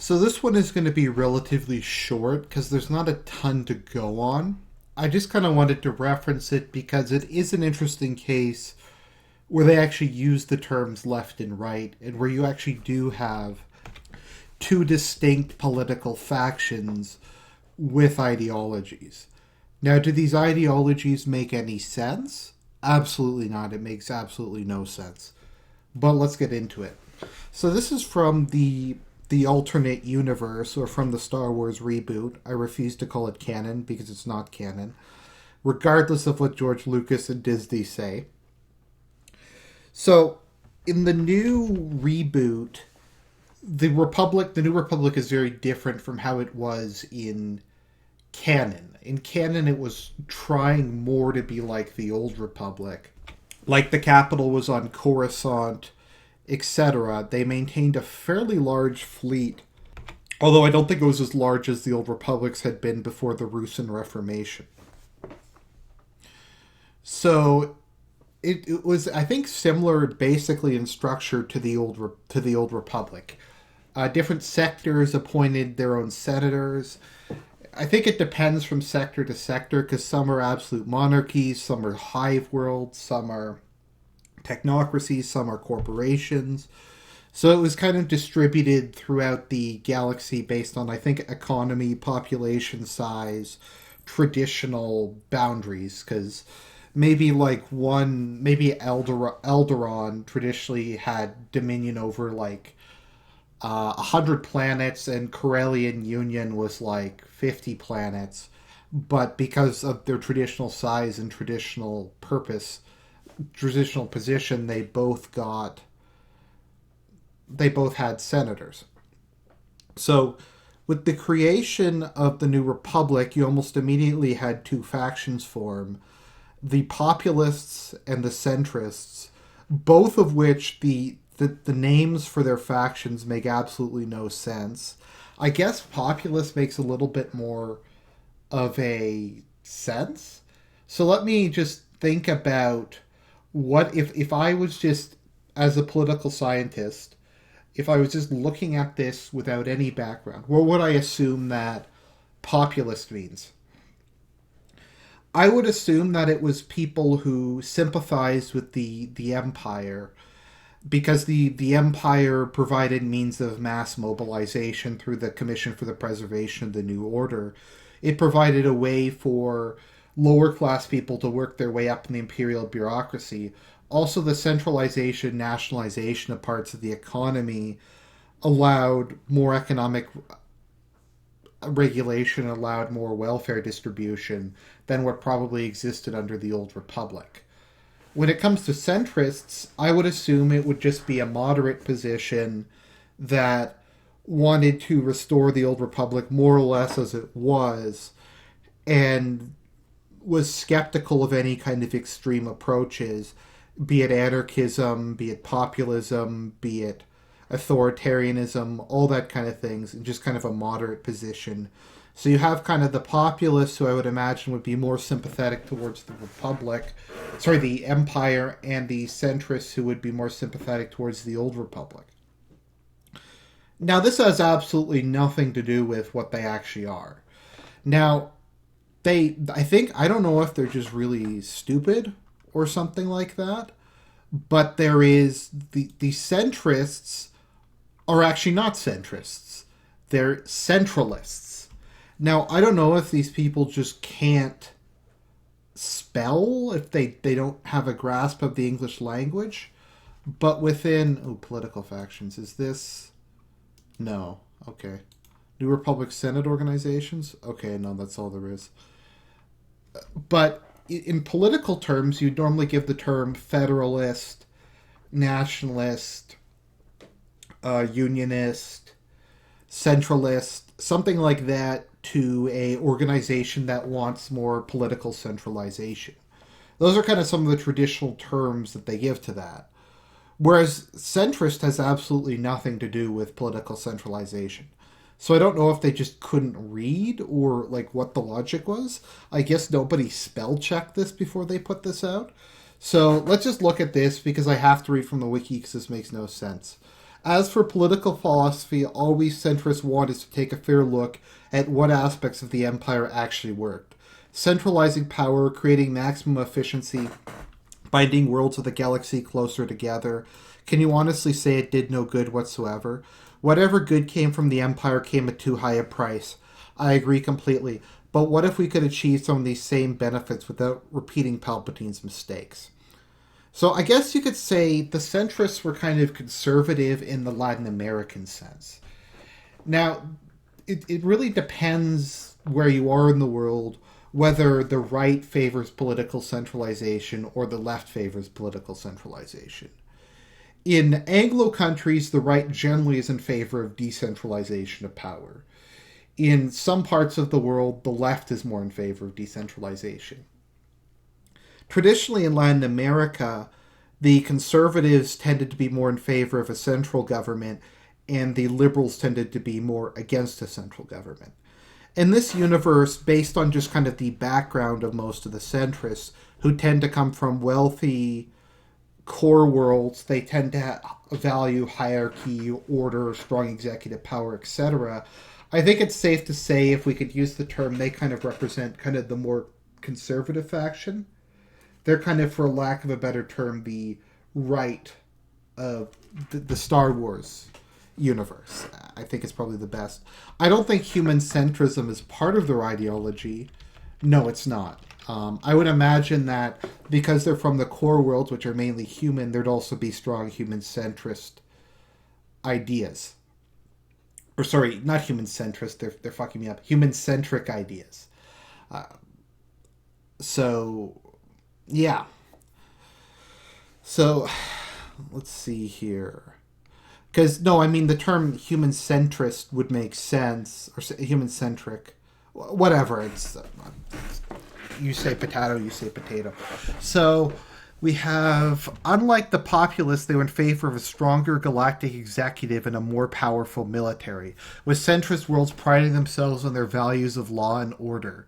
So this one is going to be relatively short because there's not a ton to go on. I just kind of wanted to reference it because it is an interesting case where they actually use the terms left and right, and where you actually do have two distinct political factions with ideologies. Now, do these ideologies make any sense? Absolutely not. It makes absolutely no sense. But let's get into it. So this is from the alternate universe, or from the Star Wars reboot. I refuse to call it canon because it's not canon, regardless of what George Lucas and Disney say. So, in the new reboot, the New Republic is very different from how it was in canon. In canon, it was trying more to be like the Old Republic. Like the capital was on Coruscant, etc. They maintained a fairly large fleet, although I don't think it was as large as the Old Republics had been before the Russian Reformation. So it was, I think, similar basically in structure to the Old Republic. Different sectors appointed their own senators. I think it depends from sector to sector because some are absolute monarchies, some are hive worlds, some are technocracies, some are corporations. So it was kind of distributed throughout the galaxy based on, I think, economy, population size, traditional boundaries. Because maybe Elderon traditionally had dominion over like 100 planets, and Corellian Union was like 50 planets. But because of their traditional size and traditional position, they both had senators. So with the creation of the New Republic, you almost immediately had two factions form: the Populists and the Centrists, both of which the names for their factions make absolutely no sense. I guess Populist makes a little bit more of a sense. So let me just think about what if I was just, as a political scientist, if I was just looking at this without any background, what would I assume that populist means? I would assume that it was people who sympathized with the empire, because the empire provided means of mass mobilization through the Commission for the Preservation of the New Order. It provided a way for lower class people to work their way up in the imperial bureaucracy. Also, the centralization, nationalization of parts of the economy allowed more economic regulation, allowed more welfare distribution than what probably existed under the Old Republic. When it comes to centrists, I would assume it would just be a moderate position that wanted to restore the Old Republic more or less as it was, and was skeptical of any kind of extreme approaches, be it anarchism, be it populism, be it authoritarianism, all that kind of things, and just kind of a moderate position. So you have kind of the populists, who I would imagine would be more sympathetic towards the empire, and the centrists, who would be more sympathetic towards the Old Republic. Now, this has absolutely nothing to do with what they actually are. Now, I don't know if they're just really stupid or something like that, but there is the centrists are actually not centrists. They're centralists. Now, I don't know if these people just can't spell, if they don't have a grasp of the English language, but within political factions, is this? No. Okay. New Republic Senate organizations? Okay, no, that's all there is. But in political terms, you'd normally give the term federalist, nationalist, unionist, centralist, something like that, to a organization that wants more political centralization. Those are kind of some of the traditional terms that they give to that. Whereas centrist has absolutely nothing to do with political centralization. So I don't know if they just couldn't read, or like what the logic was. I guess nobody spell checked this before they put this out. So let's just look at this, because I have to read from the wiki because this makes no sense. As for political philosophy, all we centrists want is to take a fair look at what aspects of the empire actually worked. Centralizing power, creating maximum efficiency, binding worlds of the galaxy closer together. Can you honestly say it did no good whatsoever? Whatever good came from the empire came at too high a price. I agree completely. But what if we could achieve some of these same benefits without repeating Palpatine's mistakes? So I guess you could say the centrists were kind of conservative in the Latin American sense. Now, it really depends where you are in the world, whether the right favors political centralization or the left favors political centralization. In Anglo countries, the right generally is in favor of decentralization of power. In some parts of the world, the left is more in favor of decentralization. Traditionally, in Latin America, the conservatives tended to be more in favor of a central government, and the liberals tended to be more against a central government. In this universe, based on just kind of the background of most of the centrists, who tend to come from wealthy core worlds, they tend to value hierarchy, order, strong executive power, etc. I think it's safe to say, if we could use the term, they kind of represent kind of the more conservative faction. They're kind of, for lack of a better term, the right of the Star Wars universe. I think it's probably the best. I don't think human centrism is part of their ideology. No, it's not. I would imagine that because they're from the core worlds, which are mainly human, there'd also be strong human centrist ideas. Or sorry, not human centrist. They're fucking me up. Human centric ideas. So yeah. So let's see here. Because, no, I mean, the term human centrist would make sense, or human centric, whatever. It's you say potato, you say potato. So we have, unlike the Populists, they were in favor of a stronger galactic executive and a more powerful military, with centrist worlds priding themselves on their values of law and order.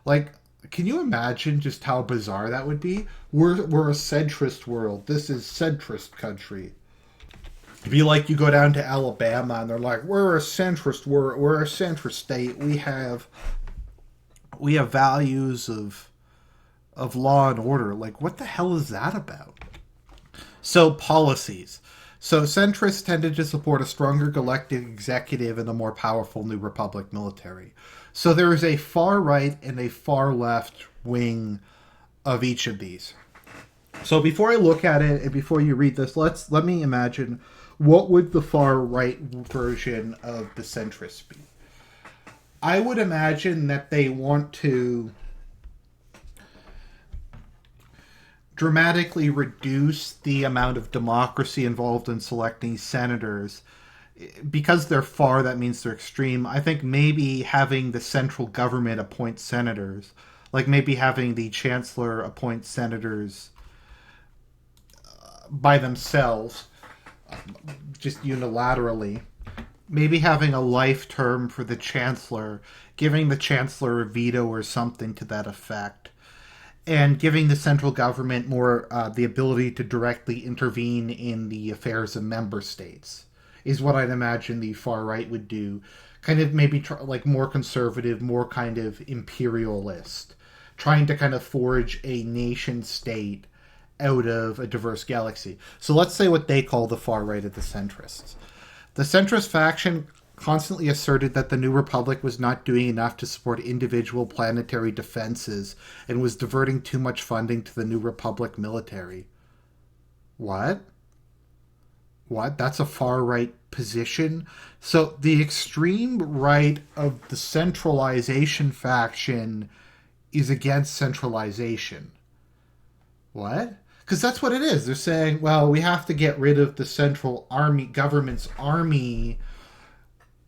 Like, can you imagine just how bizarre that would be? We're a centrist world. This is centrist country. It'd be like you go down to Alabama and they're like, we're a centrist, we're a centrist state. We have values of law and order. Like, what the hell is that about? So, policies. So, centrists tended to support a stronger galactic executive and a more powerful New Republic military. So there is a far right and a far left wing of each of these. So before I look at it and before you read this, let me imagine, what would the far right version of the centrists be? I would imagine that they want to dramatically reduce the amount of democracy involved in selecting senators. Because they're far, that means they're extreme. I think maybe having the central government appoint senators, like maybe having the chancellor appoint senators by themselves, just unilaterally. Maybe having a life term for the chancellor, giving the chancellor a veto or something to that effect, and giving the central government more the ability to directly intervene in the affairs of member states, is what I'd imagine the far right would do. Kind of maybe like more conservative, more kind of imperialist, trying to kind of forge a nation state out of a diverse galaxy. So let's say what they call the far right of the centrists. The centrist faction constantly asserted that the New Republic was not doing enough to support individual planetary defenses and was diverting too much funding to the New Republic military. What? What? That's a far right position? So the extreme right of the centralization faction is against centralization. What? Because that's what it is. They're saying, well, we have to get rid of the central army, government's army,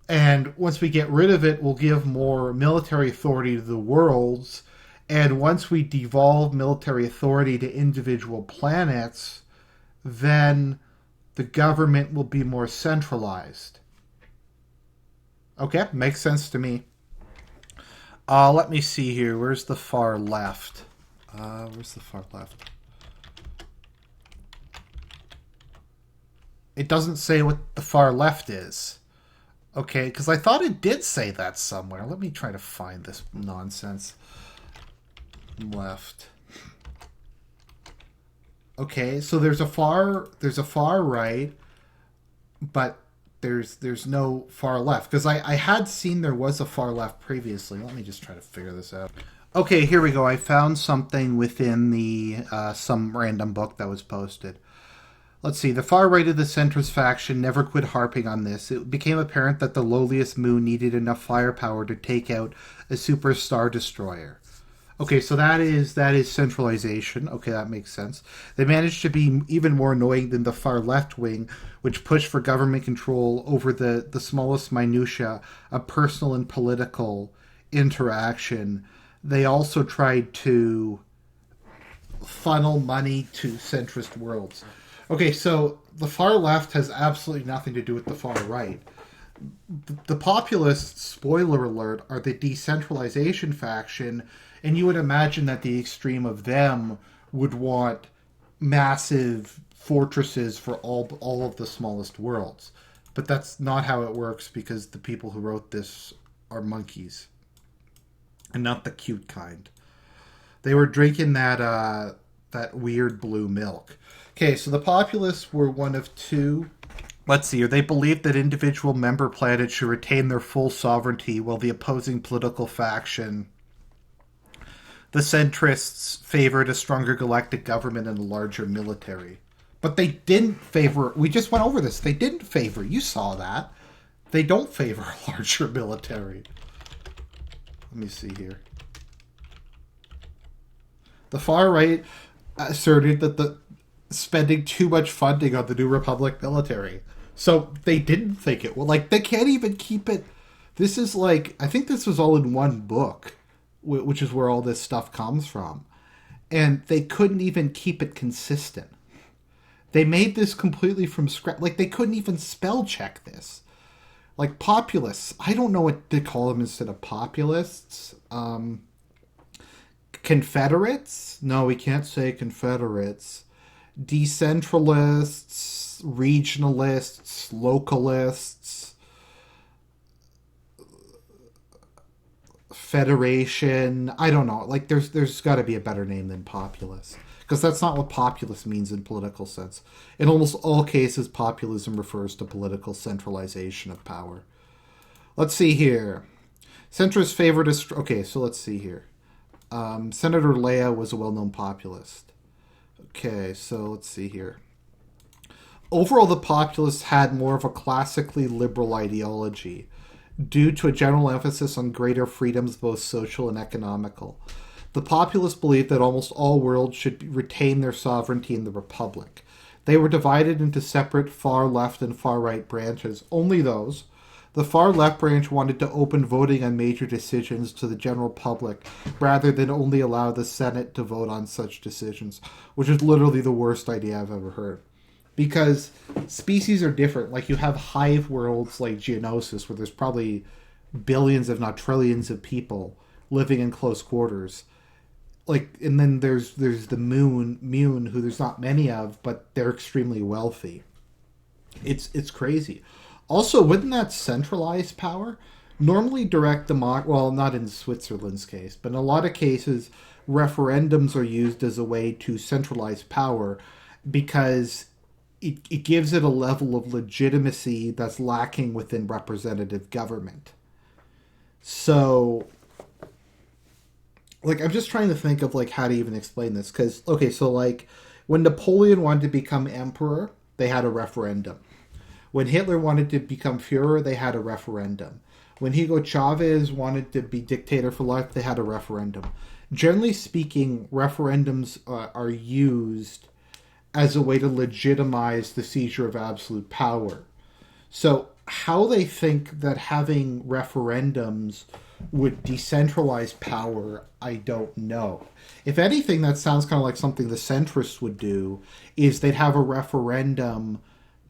and once we get rid of it, we'll give more military authority to the worlds, and once we devolve military authority to individual planets, then the government will be more centralized. Okay, makes sense to me. Let me see here. Where's the far left? Where's the far left? It doesn't say what the far left is. Okay, because I thought it did say that somewhere. Let me try to find this nonsense. Left. Okay, so there's a far right, but there's no far left, because I had seen there was a far left previously. Let me just try to figure this out. Okay, here we go. I found something within the some random book that was posted. Let's see. The far right of the centrist faction never quit harping on this. It became apparent that the lowliest moon needed enough firepower to take out a superstar destroyer. Okay, so that is centralization. Okay, that makes sense. They managed to be even more annoying than the far left wing, which pushed for government control over the smallest minutia of personal and political interaction. They also tried to funnel money to centrist worlds. Okay, so the far left has absolutely nothing to do with the far right. The populists, spoiler alert, are the decentralization faction, and you would imagine that the extreme of them would want massive fortresses for all of the smallest worlds. But that's not how it works, because the people who wrote this are monkeys, and not the cute kind. They were drinking that weird blue milk. Okay, so the populists were one of two. Let's see here. They believed that individual member planets should retain their full sovereignty, while the opposing political faction, the centrists, favored a stronger galactic government and a larger military. But they didn't favor. We just went over this. They didn't favor. You saw that. They don't favor a larger military. Let me see here. The far right asserted that the spending too much funding on the New Republic military. So they didn't think it. Well, like, they can't even keep it. This is like, I think this was all in one book, which is where all this stuff comes from. And they couldn't even keep it consistent. They made this completely from scratch. Like, they couldn't even spell check this. Like, populists, I don't know what to call them instead of populists. Confederates? No, we can't say Confederates. Decentralists, regionalists, localists, federation. I don't know. Like, there's got to be a better name than populist, because that's not what populist means in political sense. In almost all cases, populism refers to political centralization of power. Let's see here. Centrists favored a... Okay, so let's see here. Senator Leah was a well-known populist. Okay, so let's see here. Overall, the populists had more of a classically liberal ideology, due to a general emphasis on greater freedoms, both social and economical. The populists believed that almost all worlds should retain their sovereignty in the Republic. They were divided into separate far left and far right branches, only those. The far left branch wanted to open voting on major decisions to the general public, rather than only allow the Senate to vote on such decisions, which is literally the worst idea I've ever heard. Because species are different. Like, you have hive worlds like Geonosis, where there's probably billions, if not trillions, of people living in close quarters. Like, and then there's the Moon, who there's not many of, but they're extremely wealthy. It's crazy. Also, wouldn't that centralize power? Normally, direct democracy, well, not in Switzerland's case, but in a lot of cases, referendums are used as a way to centralize power, because it gives it a level of legitimacy that's lacking within representative government. So, like, I'm just trying to think of, like, how to even explain this. Because, okay, so, like, when Napoleon wanted to become emperor, they had a referendum. When Hitler wanted to become Führer, they had a referendum. When Hugo Chavez wanted to be dictator for life, they had a referendum. Generally speaking, referendums are used as a way to legitimize the seizure of absolute power. So how they think that having referendums would decentralize power, I don't know. If anything, that sounds kind of like something the centrists would do, is they'd have a referendum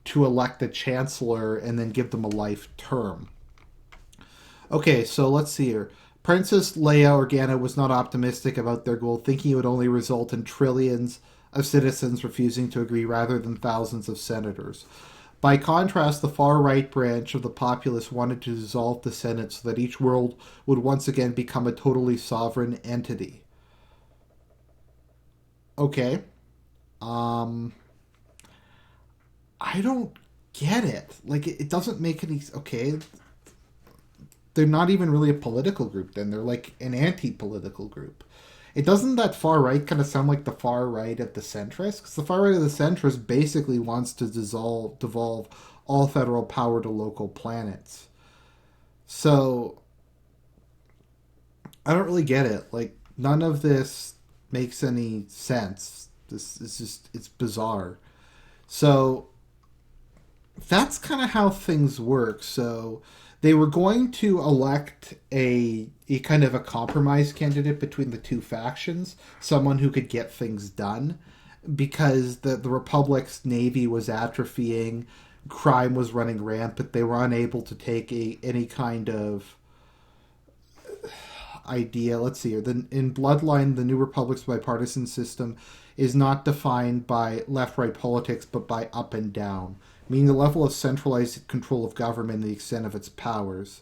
to elect a chancellor and then give them a life term. Okay, so let's see here. Princess Leia Organa was not optimistic about their goal, thinking it would only result in trillions of citizens refusing to agree rather than thousands of senators. By contrast, the far-right branch of the Populist wanted to dissolve the Senate so that each world would once again become a totally sovereign entity. Okay. Um, I don't get it. Like, it doesn't make any... Okay, they're not even really a political group then. They're like an anti-political group. It doesn't that far right kind of sound like the far right of the centrists? Because the far right of the centrists basically wants to devolve all federal power to local planets. So I don't really get it. Like, none of this makes any sense. This is just, it's bizarre. So that's kind of how things work. So they were going to elect a kind of a compromise candidate between the two factions, someone who could get things done, because the Republic's navy was atrophying, crime was running rampant. They were unable to take any kind of idea. Let's see here. In Bloodline, the New Republic's bipartisan system is not defined by left-right politics, but by up and down, meaning the level of centralized control of government and the extent of its powers.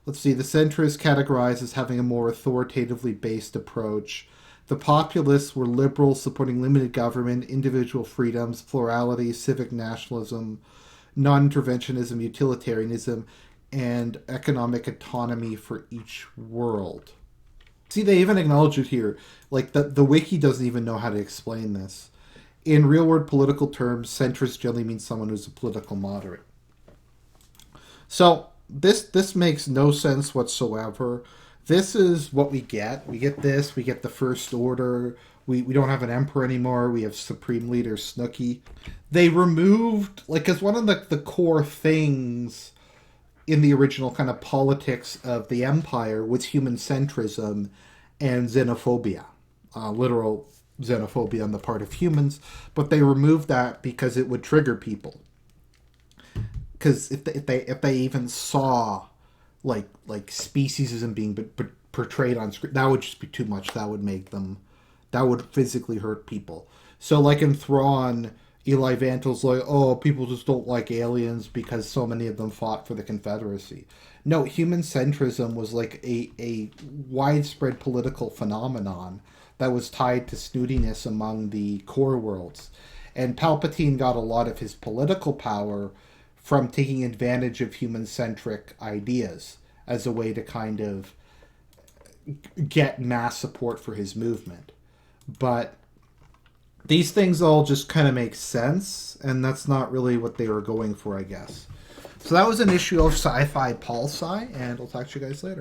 Let's see, the centrists categorized as having a more authoritatively based approach. The populists were liberals supporting limited government, individual freedoms, plurality, civic nationalism, non-interventionism, utilitarianism, and economic autonomy for each world. See, they even acknowledge it here. Like, the wiki doesn't even know how to explain this. In real-world political terms, centrist generally means someone who's a political moderate. So, this makes no sense whatsoever. This is what we get. We get this. We get the First Order. We don't have an emperor anymore. We have Supreme Leader Snooky. They removed, like, as one of the core things in the original kind of politics of the empire was human centrism and xenophobia, literal xenophobia on the part of humans. But they removed that because it would trigger people. Because if they even saw like speciesism being portrayed on screen, that would just be too much. That would physically hurt people. So like in Thrawn, Eli Vantil's like, oh, people just don't like aliens because so many of them fought for the Confederacy. No, human centrism was like a widespread political phenomenon that was tied to snootiness among the core worlds. And Palpatine got a lot of his political power from taking advantage of human-centric ideas as a way to kind of get mass support for his movement. But these things all just kind of make sense, and that's not really what they were going for, I guess. So that was an issue of Sci-Fi Pol Sci, and I'll talk to you guys later.